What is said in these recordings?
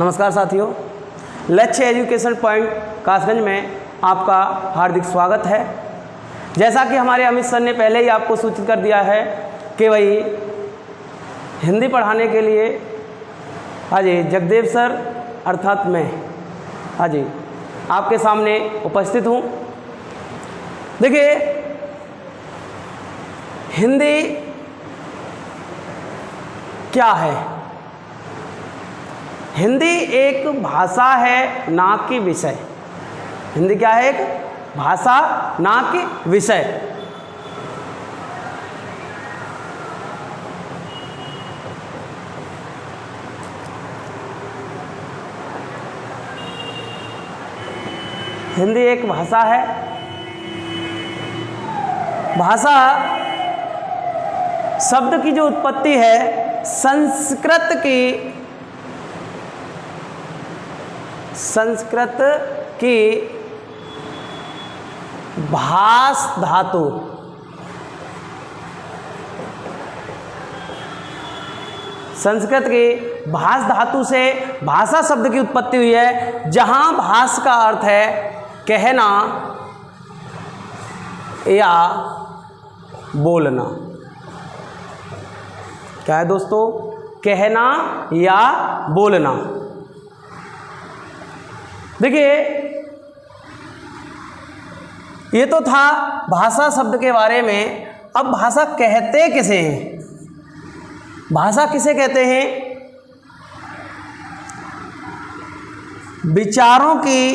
नमस्कार साथियों, लक्ष्य एजुकेशन पॉइंट कासगंज में आपका हार्दिक स्वागत है। जैसा कि हमारे अमित सर ने पहले ही आपको सूचित कर दिया है कि भाई हिंदी पढ़ाने के लिए हाँ जी जगदेव सर अर्थात मैं हाँ जी आपके सामने उपस्थित हूँ। देखिए, हिंदी क्या है? हिंदी एक भाषा है, ना कि विषय। हिंदी क्या है? एक भाषा, ना कि विषय। हिंदी एक भाषा है। भाषा शब्द की जो उत्पत्ति है संस्कृत की भास धातु संस्कृत की भास धातु से भाषा शब्द की उत्पत्ति हुई है, जहां भास का अर्थ है कहना या बोलना। क्या है दोस्तों? कहना या बोलना। देखिए, ये तो था भाषा शब्द के बारे में। अब भाषा कहते किसे हैं? भाषा किसे कहते हैं? विचारों की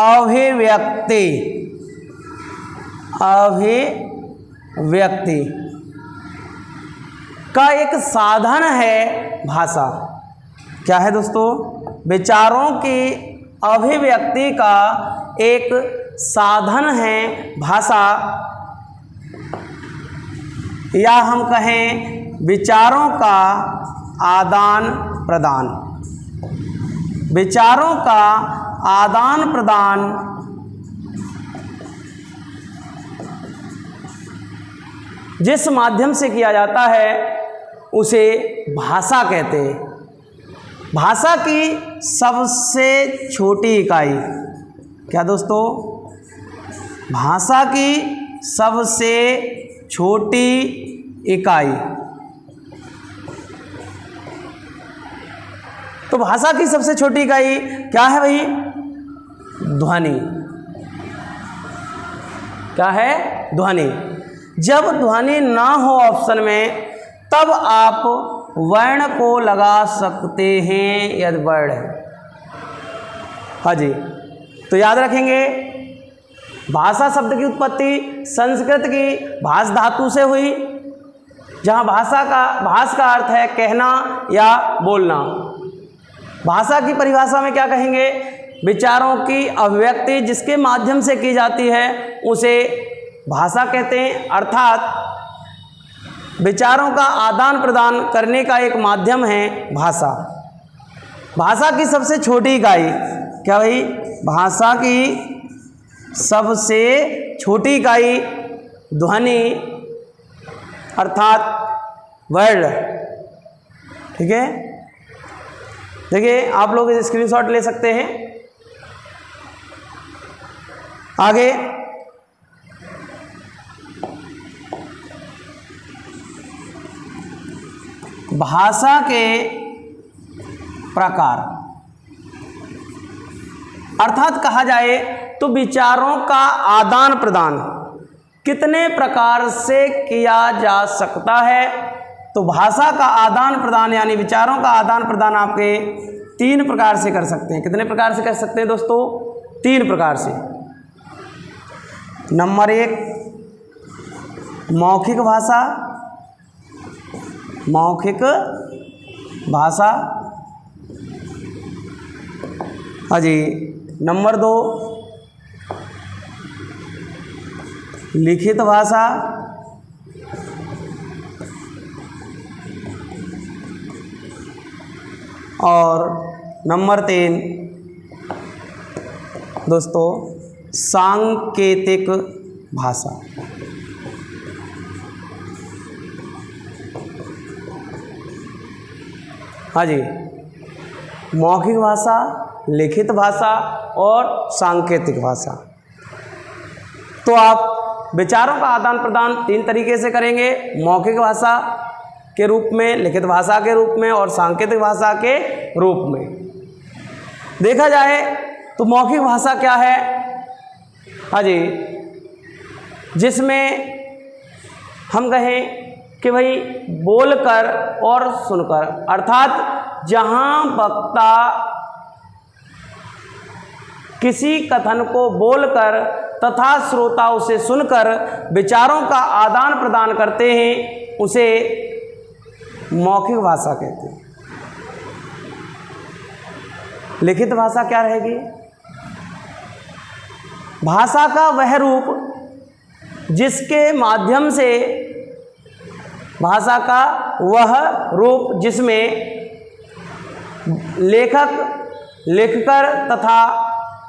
अभिव्यक्ति का एक साधन है भाषा। क्या है दोस्तों? विचारों की अभिव्यक्ति का एक साधन है भाषा, या हम कहें विचारों का आदान प्रदान। विचारों का आदान प्रदान जिस माध्यम से किया जाता है उसे भाषा कहते हैं। भाषा की सबसे छोटी इकाई। क्या दोस्तों? भाषा की सबसे छोटी इकाई। तो भाषा की सबसे छोटी इकाई क्या है भाई? ध्वनि। क्या है? ध्वनि। जब ध्वनि ना हो ऑप्शन में, तब आप वर्ण को लगा सकते हैं यदि वर्ण है। हाँ जी, तो याद रखेंगे, भाषा शब्द की उत्पत्ति संस्कृत की भास धातु से हुई, जहाँ भास का अर्थ है कहना या बोलना। भाषा की परिभाषा में क्या कहेंगे? विचारों की अभिव्यक्ति जिसके माध्यम से की जाती है उसे भाषा कहते हैं, अर्थात विचारों का आदान प्रदान करने का एक माध्यम है भाषा। भाषा की सबसे छोटी इकाई क्या भाई? भाषा की सबसे छोटी इकाई ध्वनि अर्थात वर्ण। ठीक है, देखिए आप लोग स्क्रीनशॉट ले सकते हैं। आगे भाषा के प्रकार, अर्थात कहा जाए तो विचारों का आदान प्रदान कितने प्रकार से किया जा सकता है? तो भाषा का आदान प्रदान यानी विचारों का आदान प्रदान आपके 3 प्रकार से कर सकते हैं। कितने प्रकार से कर सकते हैं दोस्तों? 3 प्रकार से। नंबर 1 मौखिक भाषा। मौखिक भाषा। हाँ जी। नंबर 2 लिखित भाषा। और नंबर 3 दोस्तों सांकेतिक भाषा। हाँ जी, मौखिक भाषा, लिखित भाषा और सांकेतिक भाषा। तो आप विचारों का आदान प्रदान 3 तरीके से करेंगे, मौखिक भाषा के रूप में, लिखित भाषा के रूप में और सांकेतिक भाषा के रूप में। देखा जाए तो मौखिक भाषा क्या है? हाँ जी, जिसमें हम कहें कि भाई बोलकर और सुनकर, अर्थात जहाँ वक्ता किसी कथन को बोलकर तथा श्रोता उसे सुनकर विचारों का आदान प्रदान करते हैं, उसे मौखिक भाषा कहते हैं। लिखित भाषा क्या रहेगी? भाषा का वह रूप जिसके माध्यम से, भाषा का वह रूप जिसमें लेखक लिखकर तथा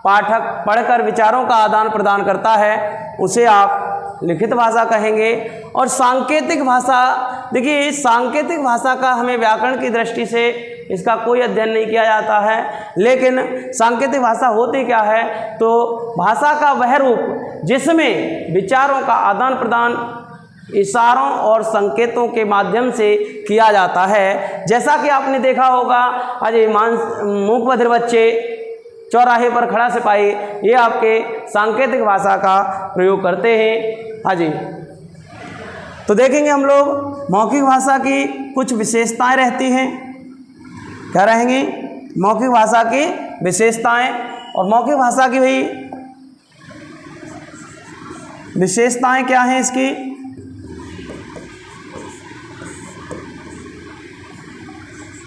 पाठक पढ़कर विचारों का आदान प्रदान करता है, उसे आप लिखित भाषा कहेंगे। और सांकेतिक भाषा, देखिए सांकेतिक भाषा का हमें व्याकरण की दृष्टि से इसका कोई अध्ययन नहीं किया जाता है, लेकिन सांकेतिक भाषा होती क्या है? तो भाषा का वह रूप जिसमें विचारों का आदान प्रदान इशारों और संकेतों के माध्यम से किया जाता है। जैसा कि आपने देखा होगा, अजय मूक बधिर बच्चे, चौराहे पर खड़ा सिपाही, ये आपके सांकेतिक भाषा का प्रयोग करते हैं। हाँ जी, तो देखेंगे हम लोग मौखिक भाषा की कुछ विशेषताएं रहती हैं। क्या रहेंगी? मौखिक भाषा की विशेषताएं। और मौखिक भाषा की भाई विशेषताएं क्या हैं इसकी?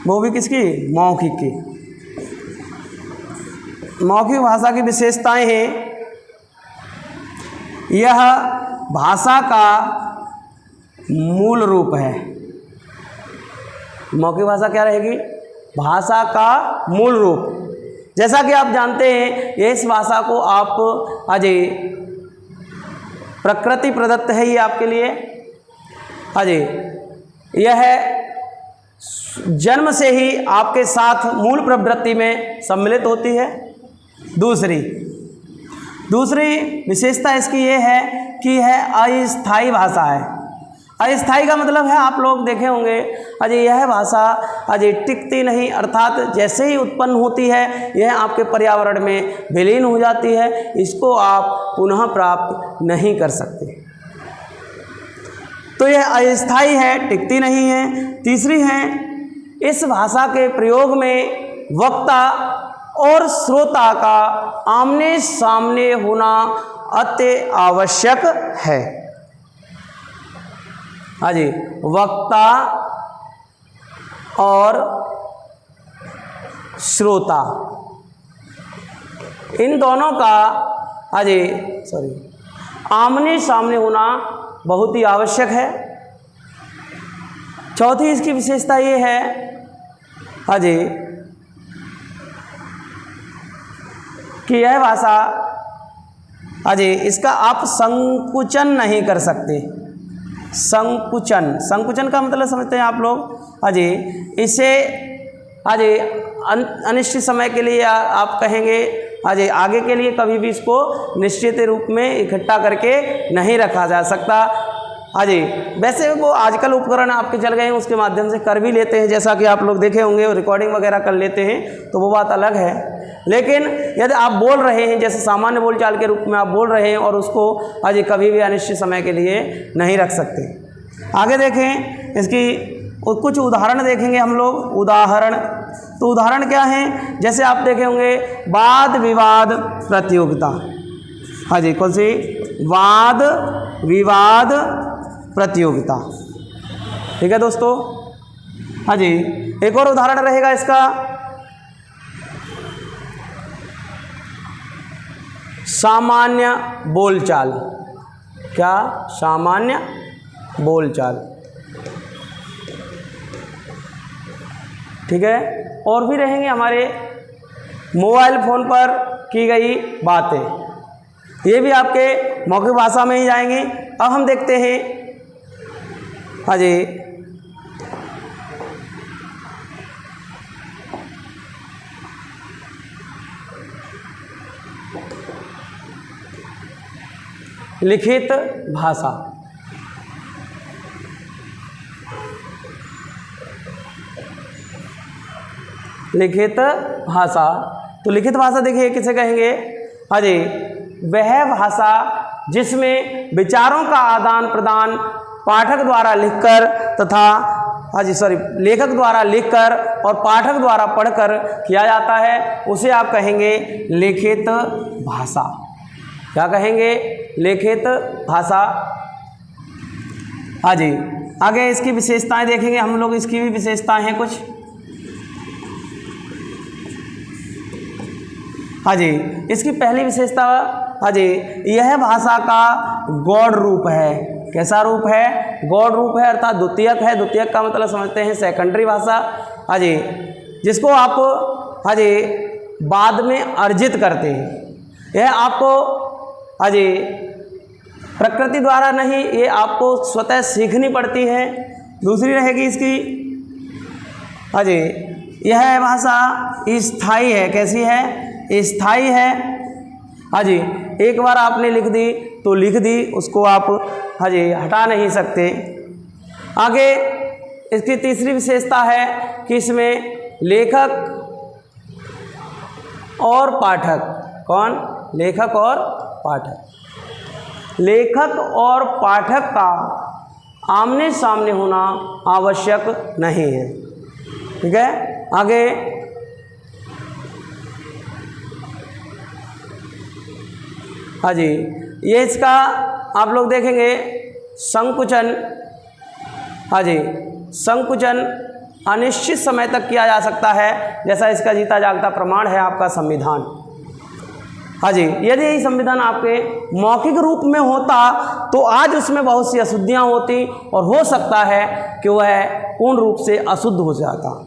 वो भी किसकी? मौखिक की। मौखिक भाषा की विशेषताएं हैं, यह भाषा का मूल रूप है। मौखिक भाषा क्या रहेगी? भाषा का मूल रूप। जैसा कि आप जानते हैं, इस भाषा को आप अजय प्रकृति प्रदत्त है, ये आपके लिए अजय यह जन्म से ही आपके साथ मूल प्रवृत्ति में सम्मिलित होती है। दूसरी विशेषता इसकी ये है कि यह अस्थायी भाषा है। अस्थायी का मतलब है, आप लोग देखे होंगे अजय यह भाषा अजय टिकती नहीं, अर्थात जैसे ही उत्पन्न होती है यह आपके पर्यावरण में विलीन हो जाती है, इसको आप पुनः प्राप्त नहीं कर सकते। तो यह अस्थायी है, टिकती नहीं है। तीसरी है, इस भाषा के प्रयोग में वक्ता और श्रोता का आमने सामने होना अति आवश्यक है। हाँ जी, वक्ता और श्रोता, इन दोनों का आमने सामने होना बहुत ही आवश्यक है। चौथी इसकी विशेषता ये है कि यह भाषा इसका आप संकुचन नहीं कर सकते। संकुचन का मतलब समझते हैं आप लोग? इसे अनिश्चित समय के लिए आप कहेंगे आगे के लिए कभी भी इसको निश्चित रूप में इकट्ठा करके नहीं रखा जा सकता। वैसे वो आजकल उपकरण आपके चल गए हैं, उसके माध्यम से कर भी लेते हैं, जैसा कि आप लोग देखे होंगे, रिकॉर्डिंग वगैरह कर लेते हैं, तो वो बात अलग है। लेकिन यदि आप बोल रहे हैं, जैसे सामान्य बोलचाल के रूप में आप बोल रहे हैं, और उसको कभी भी अनिश्चित समय के लिए नहीं रख सकते। आगे देखें, इसकी कुछ उदाहरण देखेंगे हम लोग। उदाहरण, तो उदाहरण क्या है? जैसे आप देखे होंगे वाद विवाद प्रतियोगिता। कौन सी? वाद विवाद प्रतियोगिता। ठीक है दोस्तों। एक और उदाहरण रहेगा इसका, सामान्य बोलचाल। क्या? सामान्य बोलचाल। ठीक है। और भी रहेंगे हमारे मोबाइल फ़ोन पर की गई बातें, ये भी आपके मौखिक भाषा में ही जाएंगे। अब हम देखते हैं लिखित भाषा। लिखित भाषा, तो लिखित भाषा देखिए किसे कहेंगे? हाँ जी, वह भाषा जिसमें विचारों का आदान प्रदान पाठक द्वारा लिखकर तथा लेखक द्वारा लिखकर और पाठक द्वारा पढ़कर किया जाता है, उसे आप कहेंगे लिखित भाषा। क्या कहेंगे? लिखित भाषा। हाँ जी, आगे इसकी विशेषताएं देखेंगे हम लोग। इसकी भी विशेषताएं हैं कुछ। हाँ जी, इसकी पहली विशेषता, हाँ जी, यह भाषा का गौड़ रूप है। कैसा रूप है? गौड़ रूप है, अर्थात द्वितीयक है। द्वितीयक का मतलब समझते हैं सेकेंडरी भाषा। हाँ जी, जिसको आप हाँ जी बाद में अर्जित करते हैं। यह आपको हाँ जी प्रकृति द्वारा नहीं, ये आपको स्वतः सीखनी पड़ती है। दूसरी रहेगी इसकी, हाँ जी, यह भाषा स्थायी है। कैसी है? स्थायी है। हाँ जी, एक बार आपने लिख दी तो लिख दी, उसको आप हाँ जी हटा नहीं सकते। आगे इसकी तीसरी विशेषता है कि इसमें लेखक और पाठक, कौन? लेखक और पाठक। लेखक और पाठक का आमने सामने होना आवश्यक नहीं है। ठीक है, आगे हाँ जी, ये इसका आप लोग देखेंगे संकुचन। हाँ जी, संकुचन अनिश्चित समय तक किया जा सकता है, जैसा इसका जीता जागता प्रमाण है आपका संविधान। हाँ जी, यदि यही संविधान आपके मौखिक रूप में होता तो आज उसमें बहुत सी अशुद्धियाँ होती और हो सकता है कि वह पूर्ण रूप से अशुद्ध हो जाता।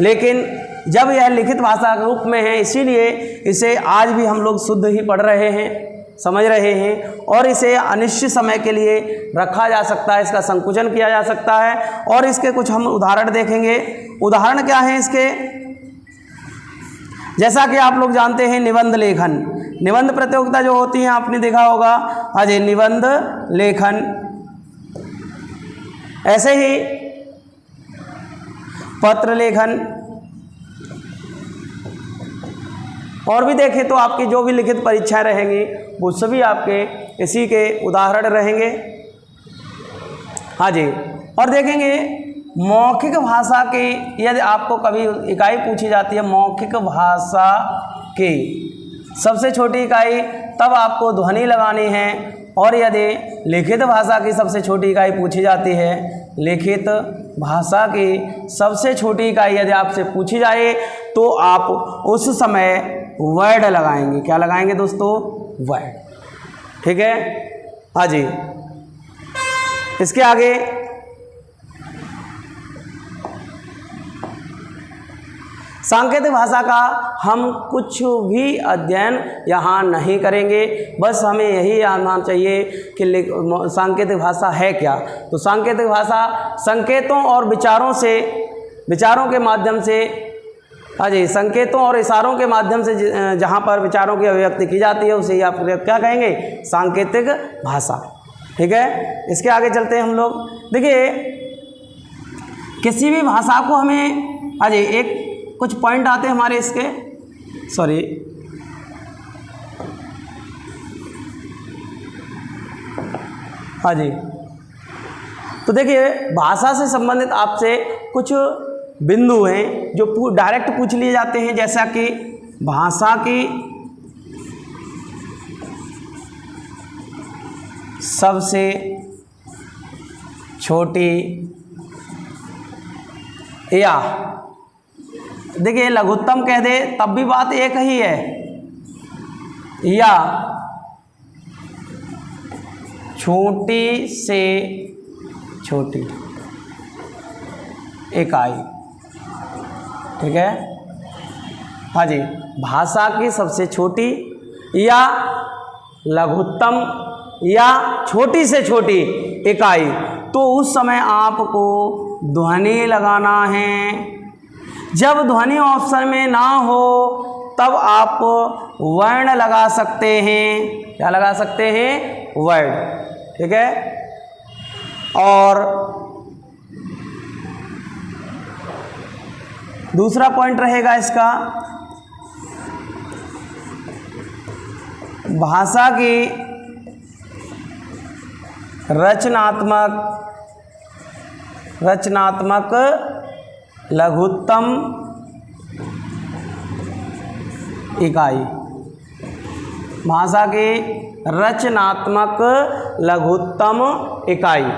लेकिन जब यह लिखित भाषा के रूप में है, इसीलिए इसे आज भी हम लोग शुद्ध ही पढ़ रहे हैं, समझ रहे हैं, और इसे अनिश्चित समय के लिए रखा जा सकता है, इसका संकुचन किया जा सकता है। और इसके कुछ हम उदाहरण देखेंगे। उदाहरण क्या है इसके? जैसा कि आप लोग जानते हैं निबंध लेखन, निबंध प्रतियोगिता जो होती है आपने देखा होगा। हाँ जी, निबंध लेखन। ऐसे ही पत्र लेखन, और भी देखें तो आपकी जो भी लिखित परीक्षाएं रहेंगी वो सभी आपके इसी के उदाहरण रहेंगे। हाँ जी, और देखेंगे मौखिक भाषा की, यदि आपको कभी इकाई पूछी जाती है मौखिक भाषा की सबसे छोटी इकाई, तब आपको ध्वनि लगानी है। और यदि लिखित भाषा की सबसे छोटी इकाई पूछी जाती है, लिखित भाषा की सबसे छोटी इकाई यदि आपसे पूछी जाए तो आप उस समय वर्ड लगाएंगे। क्या लगाएंगे दोस्तों? वर्ड। ठीक है, हाँ जी। इसके आगे सांकेतिक भाषा का हम कुछ भी अध्ययन यहाँ नहीं करेंगे, बस हमें यही जानना चाहिए कि सांकेतिक भाषा है क्या। तो सांकेतिक भाषा संकेतों और विचारों के माध्यम से, हाँ जी, संकेतों और इशारों के माध्यम से जहाँ पर विचारों की अभिव्यक्ति की जाती है उसे ही आप क्या कहेंगे? सांकेतिक भाषा। ठीक है, इसके आगे चलते हैं हम लोग। देखिए, किसी भी भाषा को हमें, हाँ जी, एक कुछ पॉइंट आते हैं हमारे इसके, सॉरी, हाँ जी। तो देखिए, भाषा से संबंधित आपसे कुछ बिंदु हैं जो डायरेक्ट पूछ लिए जाते हैं, जैसा कि भाषा की सबसे छोटी, या देखिए लघुत्तम कह दे तब भी बात एक ही है, या छोटी से छोटी इकाई। ठीक है, हाँ जी, भाषा की सबसे छोटी या लघुत्तम या छोटी से छोटी इकाई, तो उस समय आपको ध्वनि लगाना है। जब ध्वनि ऑप्शन में ना हो तब आप वर्ण लगा सकते हैं। क्या लगा सकते हैं? वर्ड, ठीक है। और दूसरा पॉइंट रहेगा इसका, भाषा की रचनात्मक लघुत्तम इकाई, भाषा की रचनात्मक लघुत्तम इकाई।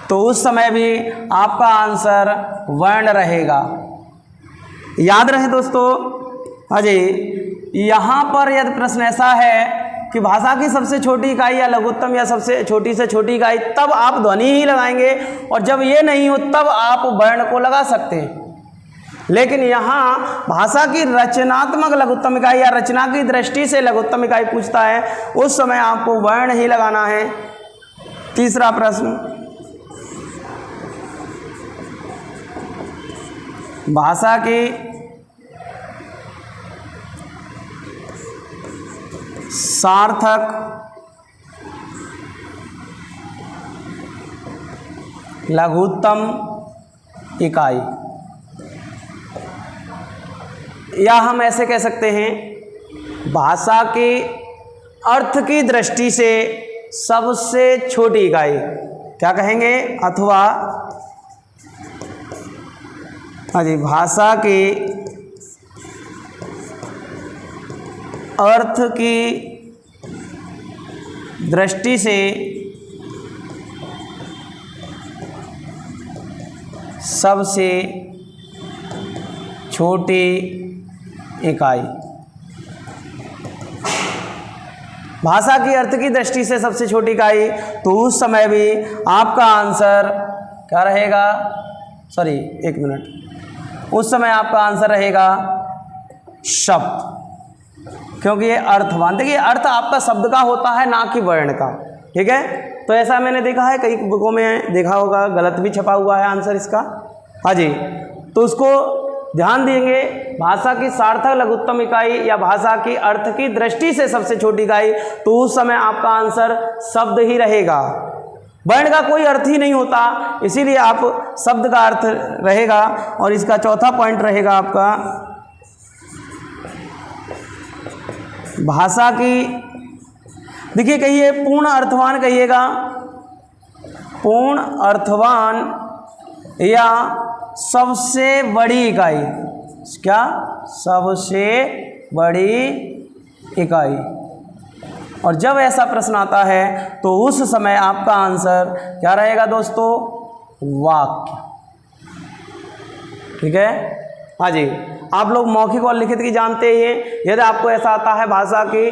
तो उस समय भी आपका आंसर वर्ण रहेगा। याद रहे दोस्तों, अजय यहाँ पर यदि प्रश्न ऐसा है कि भाषा की सबसे छोटी इकाई या लघुत्तम या सबसे छोटी से छोटी इकाई, तब आप ध्वनि ही लगाएंगे, और जब ये नहीं हो तब आप वर्ण को लगा सकते हैं। लेकिन यहाँ भाषा की रचनात्मक लघुत्तम इकाई या रचना की दृष्टि से लघुत्तम इकाई पूछता है, उस समय आपको वर्ण ही लगाना है। तीसरा प्रश्न, भाषा की सार्थक लघुत्तम इकाई, या हम ऐसे कह सकते हैं, भाषा के अर्थ की दृष्टि से सबसे छोटी इकाई, क्या कहेंगे? अथवा हाँ जी, भाषा के अर्थ की दृष्टि से सबसे छोटी इकाई, भाषा की अर्थ की दृष्टि से सबसे छोटी इकाई। तो उस समय भी आपका आंसर क्या रहेगा? सॉरी, एक मिनट, उस समय आपका आंसर रहेगा शब्द, क्योंकि ये अर्थवान, देखिए अर्थ आपका शब्द का होता है, ना कि वर्ण का, ठीक है। तो ऐसा मैंने देखा है, कई बुकों में देखा होगा, गलत भी छपा हुआ है आंसर इसका। हाँ जी, तो उसको ध्यान देंगे। भाषा की सार्थक लघुत्तम इकाई या भाषा की अर्थ की दृष्टि से सबसे छोटी इकाई, तो उस समय आपका आंसर शब्द ही रहेगा। वर्ण का कोई अर्थ ही नहीं होता, इसीलिए आप शब्द का अर्थ रहेगा। और इसका चौथा पॉइंट रहेगा आपका, भाषा की, देखिए कहिए पूर्ण अर्थवान, कहिएगा पूर्ण अर्थवान या सबसे बड़ी इकाई, क्या? सबसे बड़ी इकाई। और जब ऐसा प्रश्न आता है तो उस समय आपका आंसर क्या रहेगा दोस्तों? वाक्य, ठीक है। हाँ जी, आप लोग मौखिक और लिखित की जानते ही हैं। यदि आपको ऐसा आता है भाषा की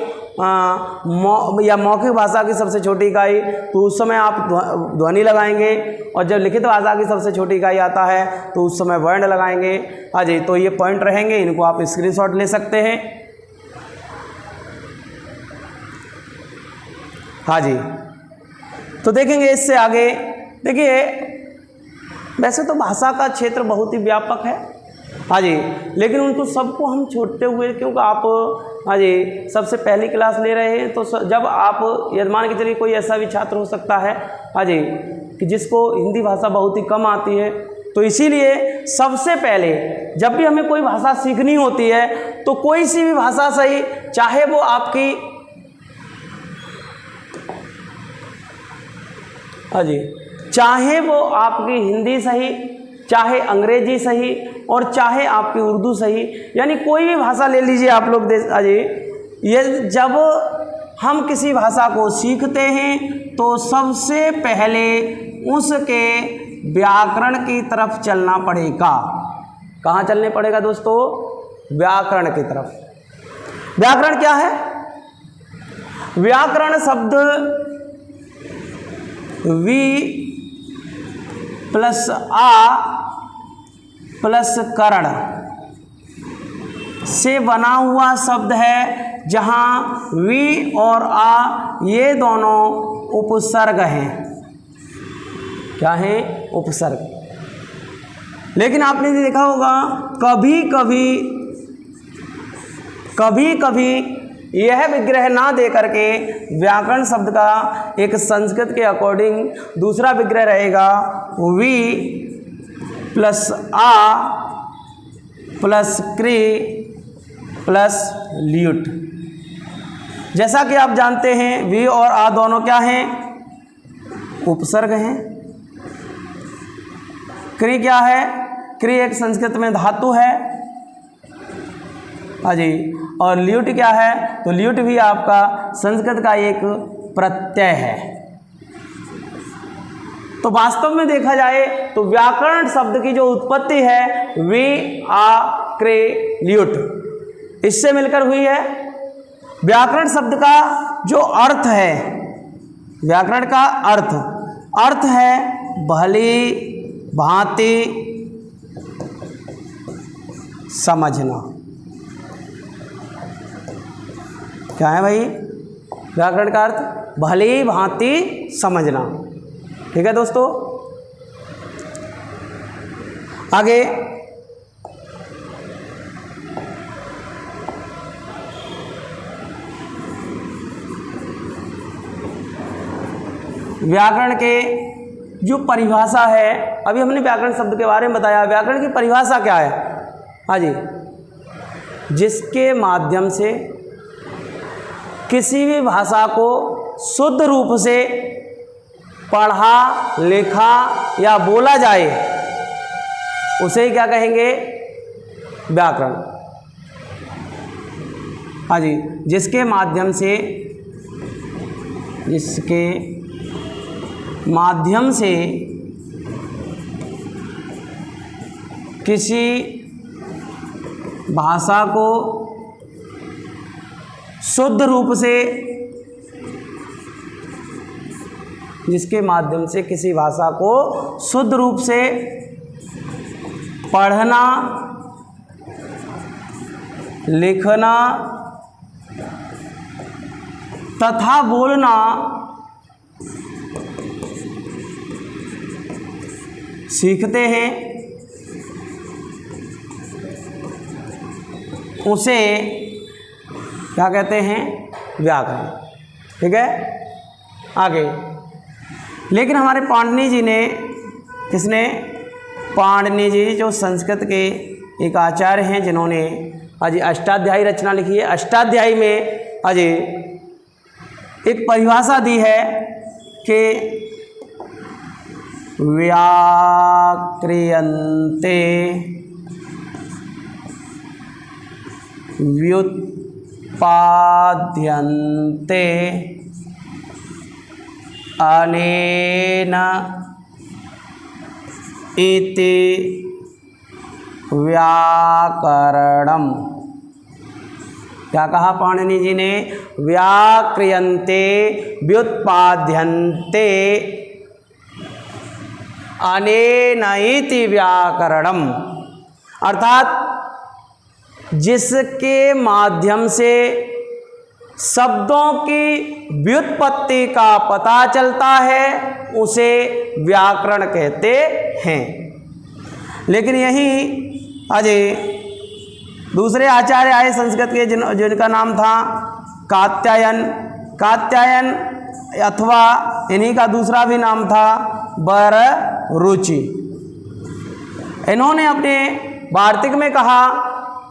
या मौखिक भाषा की सबसे छोटी इकाई, तो उस समय आप ध्वनि लगाएंगे, और जब लिखित भाषा की सबसे छोटी इकाई आता है तो उस समय वर्ण लगाएंगे। हाँ जी, तो ये पॉइंट रहेंगे, इनको आप स्क्रीनशॉट ले सकते हैं। हाँ जी, तो देखेंगे इससे आगे। देखिए वैसे तो भाषा का क्षेत्र बहुत ही व्यापक है, हाँ जी, लेकिन उनको सबको हम छोड़ते हुए, क्योंकि आप हाँ जी सबसे पहली क्लास ले रहे हैं, तो जब आप यदि मान के चलिए कोई ऐसा भी छात्र हो सकता है हाँ जी कि जिसको हिंदी भाषा बहुत ही कम आती है, तो इसीलिए सबसे पहले जब भी हमें कोई भाषा सीखनी होती है तो कोई सी भी भाषा सही, चाहे वो आपकी हाँ जी, चाहे वो आपकी हिंदी सही, चाहे अंग्रेजी सही, और चाहे आपकी उर्दू सही, यानी कोई भी भाषा ले लीजिए आप लोग। अजय, ये जब हम किसी भाषा को सीखते हैं तो सबसे पहले उसके व्याकरण की तरफ चलना पड़ेगा। कहाँ चलने पड़ेगा दोस्तों? व्याकरण की तरफ। व्याकरण क्या है? व्याकरण शब्द वी प्लस आ प्लस करण से बना हुआ शब्द है, जहाँ वी और आ ये दोनों उपसर्ग हैं। क्या है? उपसर्ग। लेकिन आपने देखा होगा कभी कभी यह विग्रह ना दे करके व्याकरण शब्द का एक संस्कृत के अकॉर्डिंग दूसरा विग्रह रहेगा वी प्लस आ प्लस क्री प्लस ल्यूट। जैसा कि आप जानते हैं वी और आ दोनों क्या हैं, उपसर्ग हैं। क्री क्या है, क्री एक संस्कृत में धातु है, हाँ जी। और ल्यूट क्या है, तो ल्यूट भी आपका संस्कृत का एक प्रत्यय है। तो वास्तव में देखा जाए तो व्याकरण शब्द की जो उत्पत्ति है वी आ क्रे ल्यूट, इससे मिलकर हुई है। व्याकरण शब्द का जो अर्थ है, व्याकरण का अर्थ है भली भांति समझना। क्या है भाई व्याकरण का अर्थ? भली भांति समझना। ठीक है दोस्तों, आगे व्याकरण के जो परिभाषा है, अभी हमने व्याकरण शब्द के बारे में बताया। व्याकरण की परिभाषा क्या है? हाँ जी, जिसके माध्यम से किसी भी भाषा को शुद्ध रूप से पढ़ा, लिखा या बोला जाए उसे ही क्या कहेंगे? व्याकरण। हाँ जी, जिसके माध्यम से किसी भाषा को शुद्ध रूप से, जिसके माध्यम से किसी भाषा को शुद्ध रूप से पढ़ना, लिखना तथा बोलना सीखते हैं, उसे क्या कहते हैं? व्याकरण। ठीक है, आगे। लेकिन हमारे पाणिनि जी ने, किसने? पाणिनि जी, जो संस्कृत के एक आचार्य हैं, जिन्होंने अजय अष्टाध्यायी रचना लिखी है। अष्टाध्यायी में अजय एक परिभाषा दी है कि व्याक्रियन्ते व्युत्पाद्यन्ते अनेन इति व्याकरणम। क्या कहा पाणिनि जी ने? व्याक्रियन्ते व्युत्पाद्यन्ते अनेन इति व्याकरणम, अर्थात जिसके माध्यम से शब्दों की व्युत्पत्ति का पता चलता है उसे व्याकरण कहते हैं। लेकिन यही अजय दूसरे आचार्य आए संस्कृत के, जिनका नाम था कात्यायन अथवा इन्हीं का दूसरा भी नाम था बररुचि। इन्होंने अपने वार्तिक में कहा,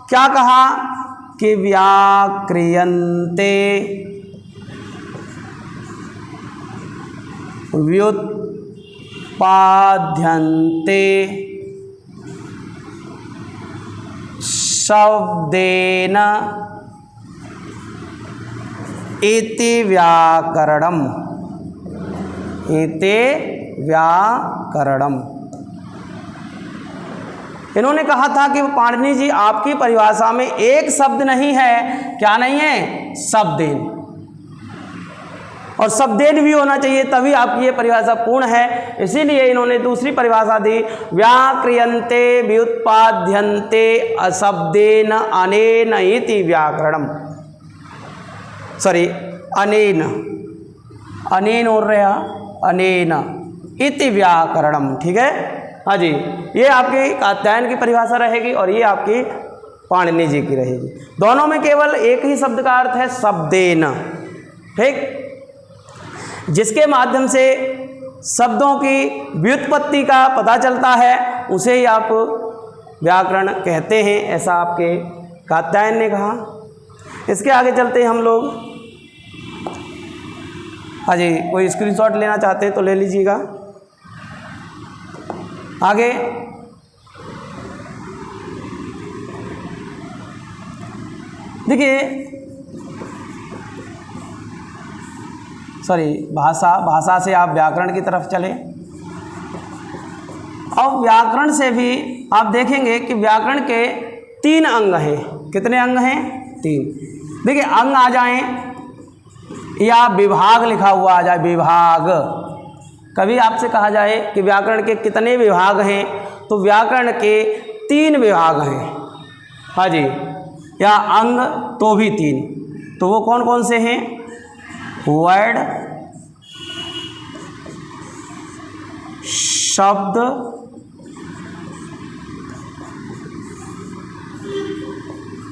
क्या कहा? कि व्याक्रियन्ते व्युत्पाद्यन्ते शब्देन इति व्याकरणम, इति व्याकरणम। इन्होंने कहा था कि पाणिनि जी, आपकी परिभाषा में एक शब्द नहीं है। क्या नहीं है? शब्देन। और शब्देन भी होना चाहिए, तभी आपकी ये परिभाषा पूर्ण है। इसीलिए इन्होंने दूसरी परिभाषा दी, व्याक्रियन्ते व्युत्पाद्यन्ते अशब्देन अनेन इति व्याकरणम। सॉरी, अनेन और रहा अनेन इति व्याकरणम। ठीक है, हाँ जी, ये आपकी कात्यायन की परिभाषा रहेगी और ये आपकी पाणिनि जी की रहेगी। दोनों में केवल एक ही शब्द का अर्थ है शब्देन, ठीक, जिसके माध्यम से शब्दों की व्युत्पत्ति का पता चलता है उसे ही आप व्याकरण कहते हैं, ऐसा आपके कात्यायन ने कहा। इसके आगे चलते हैं हम लोग। हाँ जी, कोई स्क्रीनशॉट लेना चाहते हैं तो ले लीजिएगा। आगे देखिए, सॉरी, भाषा से आप व्याकरण की तरफ चले। अब व्याकरण से भी आप देखेंगे कि व्याकरण के 3 अंग हैं। कितने अंग हैं? 3। देखिए, अंग आ जाएं या विभाग लिखा हुआ आ जाए, विभाग। कभी आपसे कहा जाए कि व्याकरण के कितने विभाग हैं, तो व्याकरण के 3 विभाग हैं। हाँ जी, या अंग तो भी 3। तो वो कौन कौन से हैं? वर्ड, शब्द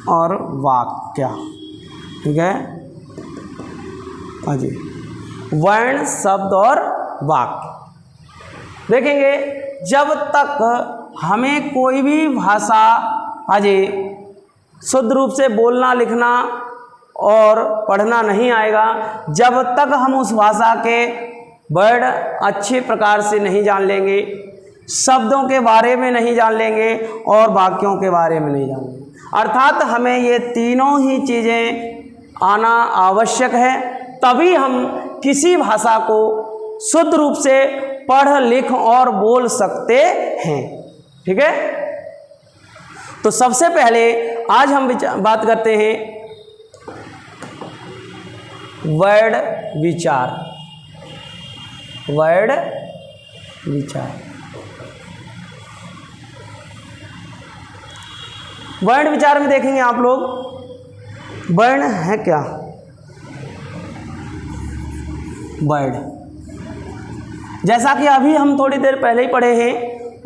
और वाक्य, ठीक है। हाँ जी, वर्ण, शब्द और वाक्य। देखेंगे, जब तक हमें कोई भी भाषा, हाँ जी, शुद्ध रूप से बोलना, लिखना और पढ़ना नहीं आएगा, जब तक हम उस भाषा के वर्ड अच्छे प्रकार से नहीं जान लेंगे, शब्दों के बारे में नहीं जान लेंगे और वाक्यों के बारे में नहीं जान लेंगे। अर्थात हमें ये तीनों ही चीज़ें आना आवश्यक है, तभी हम किसी भाषा को शुद्ध रूप से पढ़, लिख और बोल सकते हैं, ठीक है। तो सबसे पहले आज हम बात करते हैं वर्ड विचार। वर्ड विचार, वर्ण विचार में देखेंगे आप लोग, वर्ण है क्या? वर्ड, जैसा कि अभी हम थोड़ी देर पहले ही पढ़े हैं,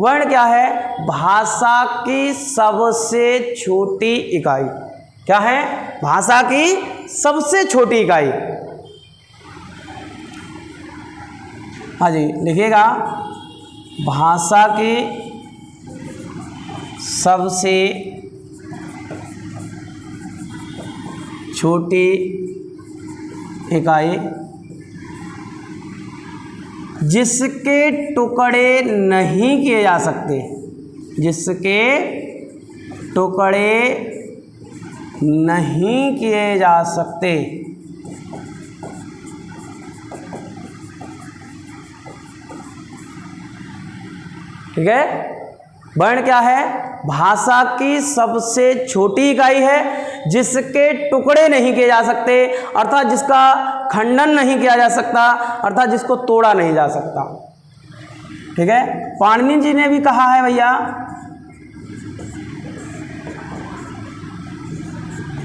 वर्ण क्या है? भाषा की सबसे छोटी इकाई। क्या है? भाषा की सबसे छोटी इकाई। हाँ जी, लिखिएगा, भाषा की सबसे छोटी इकाई जिसके टुकड़े नहीं किए जा सकते, जिसके टुकड़े नहीं किए जा सकते। ठीक है, वर्ण क्या है? भाषा की सबसे छोटी इकाई है जिसके टुकड़े नहीं किए जा सकते, अर्थात जिसका खंडन नहीं किया जा सकता, अर्थात जिसको तोड़ा नहीं जा सकता। ठीक है, पाणिनि जी ने भी कहा है भैया,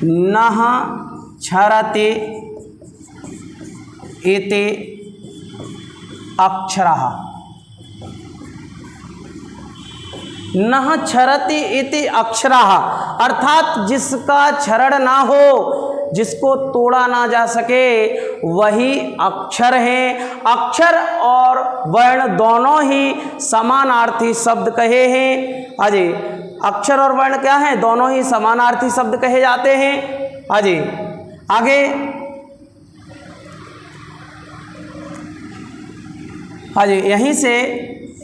नः क्षरति इति अक्षरः। नः क्षरति इति अक्षरः, अर्थात जिसका क्षरण ना हो, जिसको तोड़ा ना जा सके, वही अक्षर है। अक्षर और वर्ण दोनों ही समानार्थी शब्द कहे हैं। अजी, अक्षर और वर्ण क्या है? दोनों ही समानार्थी शब्द कहे जाते हैं। अजी, आगे अजी, यहीं से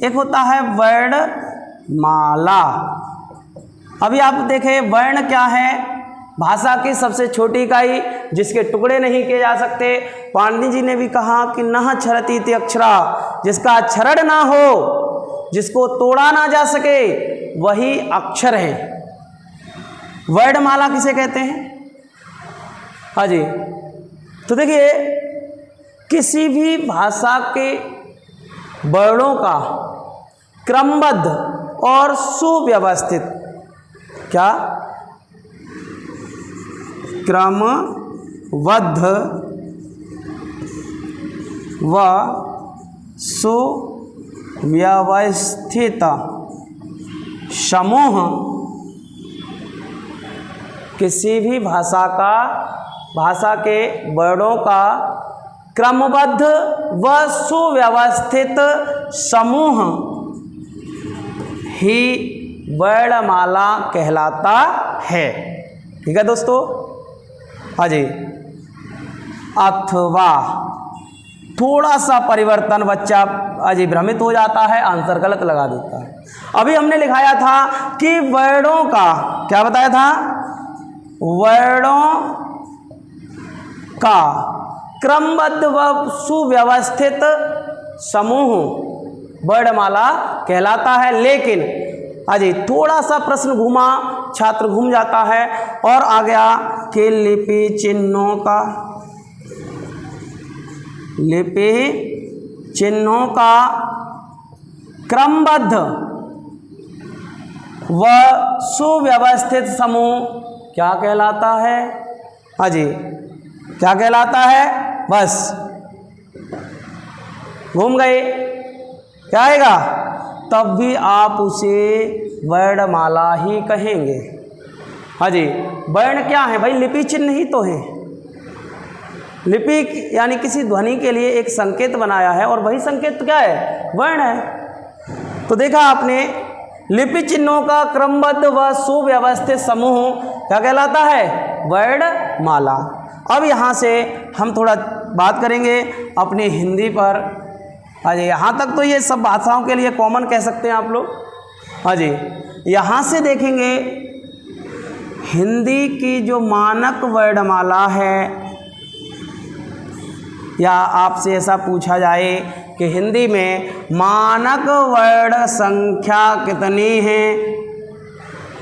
एक होता है वर्ण माला। अभी आप देखें, वर्ण क्या है? भाषा की सबसे छोटी इकाई जिसके टुकड़े नहीं किए जा सकते। पाणिनि जी ने भी कहा कि नः क्षरति इति अक्षरः, जिसका क्षरण ना हो, जिसको तोड़ा ना जा सके, वही अक्षर है। वर्णमाला किसे कहते हैं? हाँ जी, तो देखिए, किसी भी भाषा के वर्णों का क्रमबद्ध और सुव्यवस्थित, क्या? क्रमबद्ध व सुव्यवस्थित समूह किसी भी भाषा के वर्णों का क्रमबद्ध व सुव्यवस्थित समूह ही वर्णमाला कहलाता है। ठीक है दोस्तों। हाँ जी, अथवा थोड़ा सा परिवर्तन, बच्चा अजी भ्रमित हो जाता है, आंसर गलत लगा देता है। अभी हमने लिखाया था कि वर्णों का, क्या बताया था, वर्णों का क्रमबद्ध व सुव्यवस्थित समूह वर्णमाला कहलाता है। लेकिन अजी थोड़ा सा प्रश्न घूमा, छात्र घूम जाता है और आ गया कि लिपि चिन्हों का क्रमबद्ध व सुव्यवस्थित समूह क्या कहलाता है। हाँ जी, क्या कहलाता है, बस घूम गए, क्या आएगा, तब भी आप उसे वर्णमाला ही कहेंगे। हाँ जी, वर्ण क्या है भाई, लिपि चिन्ह ही तो है। लिपि यानी किसी ध्वनि के लिए एक संकेत बनाया है और वही संकेत क्या है, वर्ण है। तो देखा आपने, लिपि चिन्हों का क्रमबद्ध व सुव्यवस्थित समूह क्या कहलाता है, वर्णमाला। अब यहाँ से हम थोड़ा बात करेंगे अपनी हिंदी पर। हाँ जी, यहाँ तक तो ये सब भाषाओं के लिए कॉमन कह सकते हैं आप लोग। हाँ जी, यहाँ से देखेंगे हिंदी की जो मानक वर्णमाला है, या आपसे ऐसा पूछा जाए कि हिंदी में मानक वर्ण संख्या कितनी है,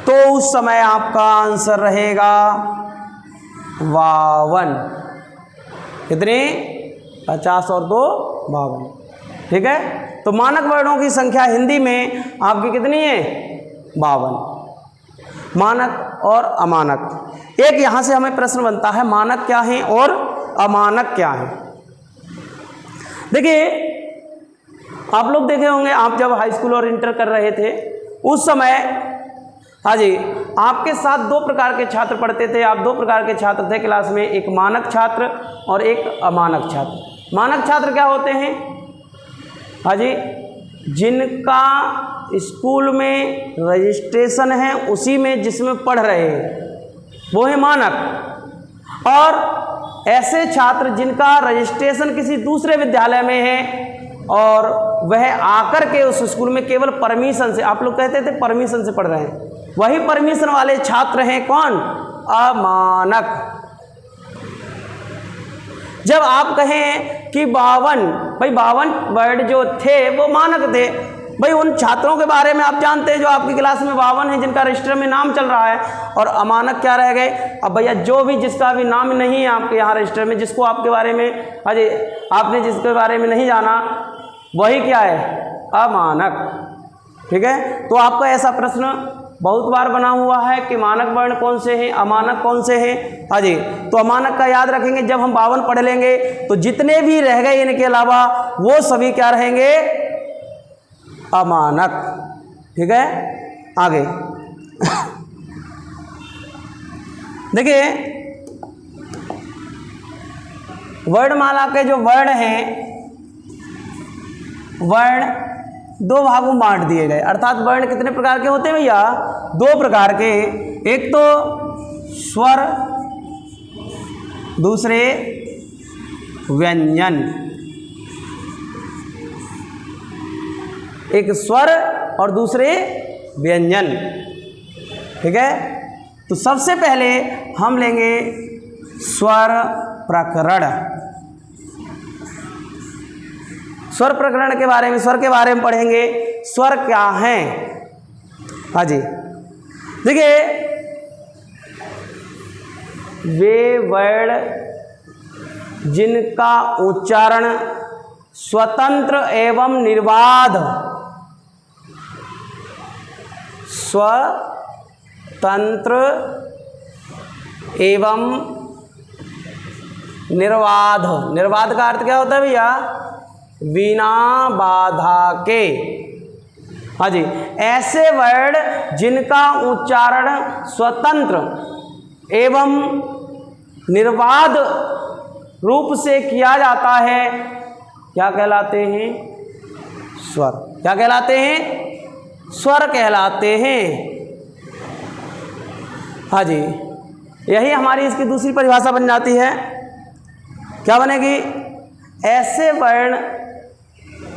तो उस समय आपका आंसर रहेगा 52। कितनी, 50 और 2 52। ठीक है, तो मानक वर्णों की संख्या हिंदी में आपकी कितनी है, 52। मानक और अमानक। एक यहाँ से हमें प्रश्न बनता है, मानक क्या है और अमानक क्या है। देखिए, आप लोग देखे होंगे, आप जब हाई स्कूल और इंटर कर रहे थे उस समय, हाँ जी, आपके साथ 2 प्रकार के छात्र पढ़ते थे। आप 2 प्रकार के छात्र थे क्लास में, एक मानक छात्र और एक अमानक छात्र। मानक छात्र क्या होते हैं, हाँ जी, जिनका स्कूल में रजिस्ट्रेशन है उसी में जिसमें पढ़ रहे हैं, वो है मानक। और ऐसे छात्र जिनका रजिस्ट्रेशन किसी दूसरे विद्यालय में है और वह आकर के उस स्कूल में केवल परमिशन से, आप लोग कहते थे परमिशन से पढ़ रहे हैं, वही परमिशन वाले छात्र हैं कौन, अमानक। जब आप कहें कि 52, भाई 52 वर्ड जो थे वो मानक थे, भाई उन छात्रों के बारे में आप जानते हैं जो आपकी क्लास में 52 है, जिनका रजिस्टर में नाम चल रहा है, और अमानक क्या रह गए। अब भैया जो भी जिसका भी नाम नहीं है आपके यहाँ रजिस्टर में, जिसको आपके बारे में, अजय आपने जिसके बारे में नहीं जाना, वही क्या है, अमानक। ठीक है, तो आपका ऐसा प्रश्न बहुत बार बना हुआ है कि मानक वर्ण कौन से हैं, अमानक कौन से हैं। हाँ जी, तो अमानक का याद रखेंगे, जब हम 52 पढ़ लेंगे तो जितने भी रह गए इनके अलावा वो सभी क्या रहेंगे, अमानक। ठीक है, आगे देखिए, वर्णमाला के जो वर्ण हैं, वर्ण 2 भागों में बांट दिए गए। अर्थात वर्ण कितने प्रकार के होते हैं भैया, 2 प्रकार के। एक तो स्वर, दूसरे व्यंजन। एक स्वर और दूसरे व्यंजन। ठीक है, तो सबसे पहले हम लेंगे स्वर प्रकरण। स्वर प्रकरण के बारे में, स्वर के बारे में पढ़ेंगे। स्वर क्या हैं, हाँ जी, देखिए, वे वर्ण जिनका उच्चारण स्वतंत्र एवं निर्बाध, स्वतंत्र एवं निर्बाध। निर्बाध का अर्थ क्या होता है भैया, बिना बाधा के। हाँ जी, ऐसे वर्ण जिनका उच्चारण स्वतंत्र एवं निर्बाध रूप से किया जाता है, क्या कहलाते हैं? स्वर। क्या कहलाते हैं? स्वर कहलाते हैं। हाँ जी, यही हमारी इसकी दूसरी परिभाषा बन जाती है। क्या बनेगी? ऐसे वर्ण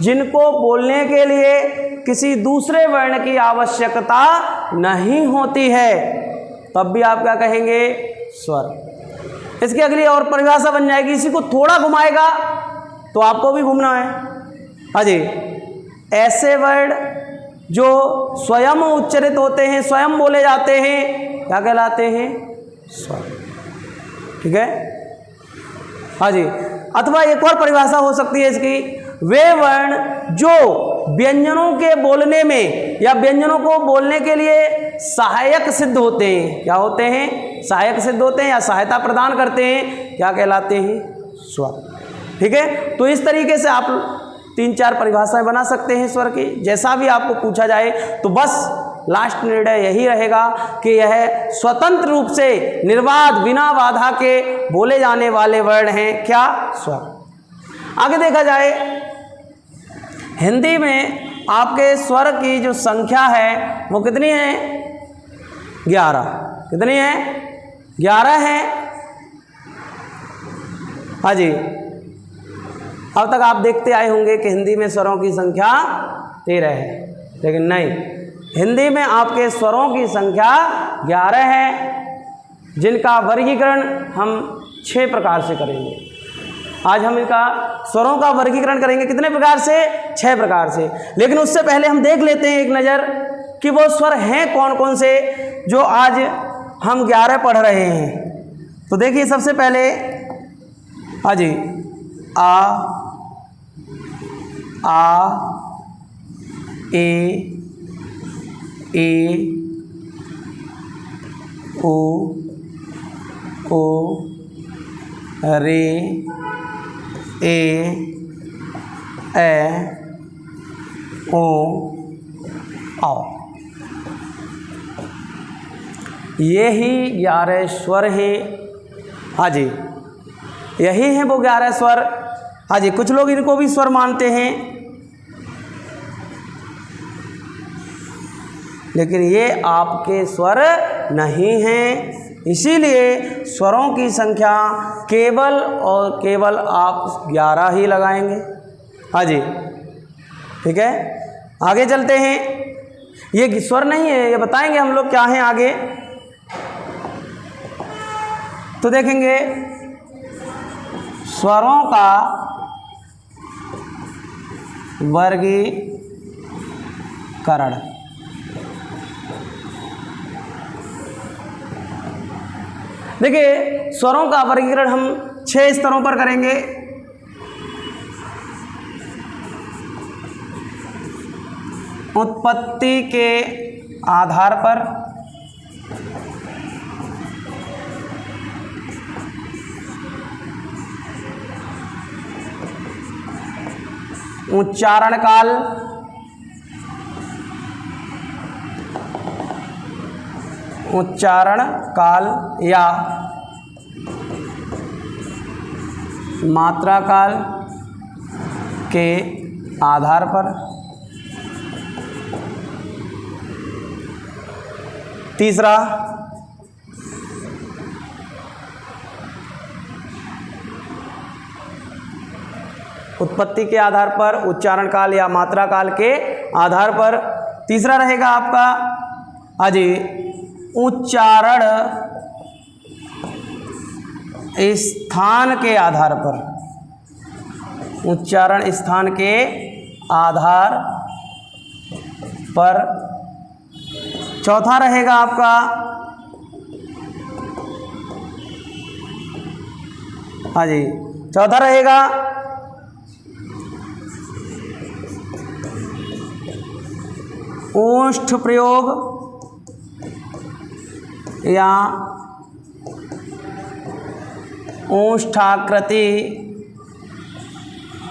जिनको बोलने के लिए किसी दूसरे वर्ण की आवश्यकता नहीं होती है, तब भी आप क्या कहेंगे? स्वर। इसकी अगली और परिभाषा बन जाएगी, इसी को थोड़ा घुमाएगा तो आपको भी घूमना है। हाँ जी, ऐसे वर्ण जो स्वयं उच्चरित होते हैं, स्वयं बोले जाते हैं, क्या कहलाते हैं? स्वर। ठीक है। हाँ जी, अथवा एक और परिभाषा हो सकती है इसकी, वे वर्ण जो व्यंजनों के बोलने में या व्यंजनों को बोलने के लिए सहायक सिद्ध होते हैं। क्या होते हैं? सहायक सिद्ध होते हैं या सहायता प्रदान करते हैं, क्या कहलाते हैं? स्वर। ठीक है। तो इस तरीके से आप 3-4 परिभाषाएं बना सकते हैं स्वर की। जैसा भी आपको पूछा जाए तो बस लास्ट निर्णय यही रहेगा कि यह स्वतंत्र रूप से निर्बाध बिना बाधा के बोले जाने वाले वर्ण हैं, क्या? स्वर। आगे देखा जाए, हिंदी में आपके स्वर की जो संख्या है वो कितनी है? 11। कितनी है? 11 है। हाँ जी, अब तक आप देखते आए होंगे कि हिंदी में स्वरों की संख्या 13 है, लेकिन नहीं, हिंदी में आपके स्वरों की संख्या 11 है, जिनका वर्गीकरण हम 6 प्रकार से करेंगे। आज हम इनका स्वरों का वर्गीकरण करेंगे कितने प्रकार से? 6 प्रकार से। लेकिन उससे पहले हम देख लेते हैं एक नज़र कि वो स्वर हैं कौन कौन से जो आज हम 11 पढ़ रहे हैं। तो देखिए, सबसे पहले हाँ जी, आ, ए, ओ, रे, ए, ओ, औ। ये ही 11 स्वर हैं। हाँ जी, यही हैं वो 11 स्वर। हाँ जी, कुछ लोग इनको भी स्वर मानते हैं, लेकिन ये आपके स्वर नहीं हैं। इसीलिए स्वरों की संख्या केवल और केवल आप 11 ही लगाएंगे। हाँ जी, ठीक है। आगे चलते हैं, ये स्वर नहीं है, ये बताएंगे हम लोग क्या हैं आगे। तो देखेंगे स्वरों का वर्गीकरण। देखिए, स्वरों का वर्गीकरण हम 6 स्तरों पर करेंगे। उत्पत्ति के आधार पर, उच्चारण काल, उच्चारण काल या मात्रा काल के आधार पर। तीसरा, उत्पत्ति के आधार पर, उच्चारण काल या मात्रा काल के आधार पर। तीसरा रहेगा आपका अजी उच्चारण स्थान के आधार पर, उच्चारण स्थान के आधार पर। चौथा रहेगा आपका हाँ जी, चौथा रहेगा ओष्ठ प्रयोग या ओष्ठाकृति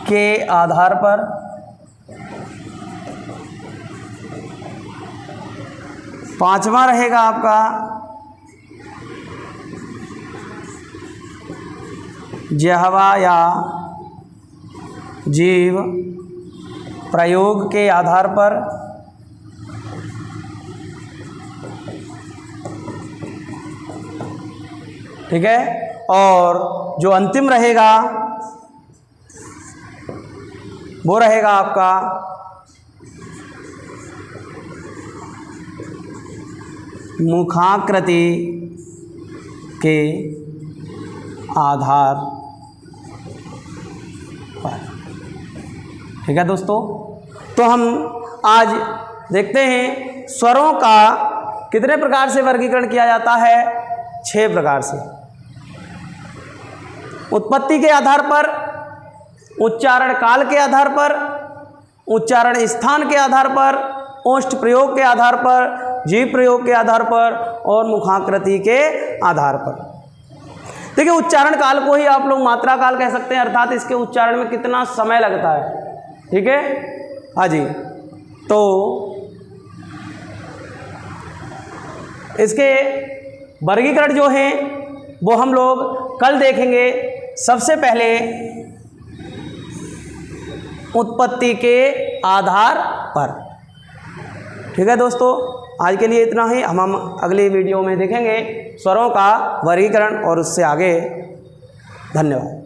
के आधार पर। पांचवा रहेगा आपका जिह्वा या जीव प्रयोग के आधार पर ठीक है, और जो अंतिम रहेगा वो रहेगा आपका मुखाकृति के आधार पर। ठीक है दोस्तों, तो हम आज देखते हैं स्वरों का कितने प्रकार से वर्गीकरण किया जाता है। 6 प्रकार से। उत्पत्ति के आधार पर, उच्चारण काल के आधार पर, उच्चारण स्थान के आधार पर, ओष्ठ प्रयोग के आधार पर, जीव प्रयोग के आधार पर और मुखाकृति के आधार पर। देखिए, उच्चारण काल को ही आप लोग मात्रा काल कह सकते हैं, अर्थात इसके उच्चारण में कितना समय लगता है। ठीक है, हाँ जी। तो इसके वर्गीकरण जो हैं वो हम लोग कल देखेंगे। सबसे पहले उत्पत्ति के आधार पर। ठीक है दोस्तों, आज के लिए इतना ही। हम अगली वीडियो में देखेंगे स्वरों का वर्गीकरण और उससे आगे। धन्यवाद।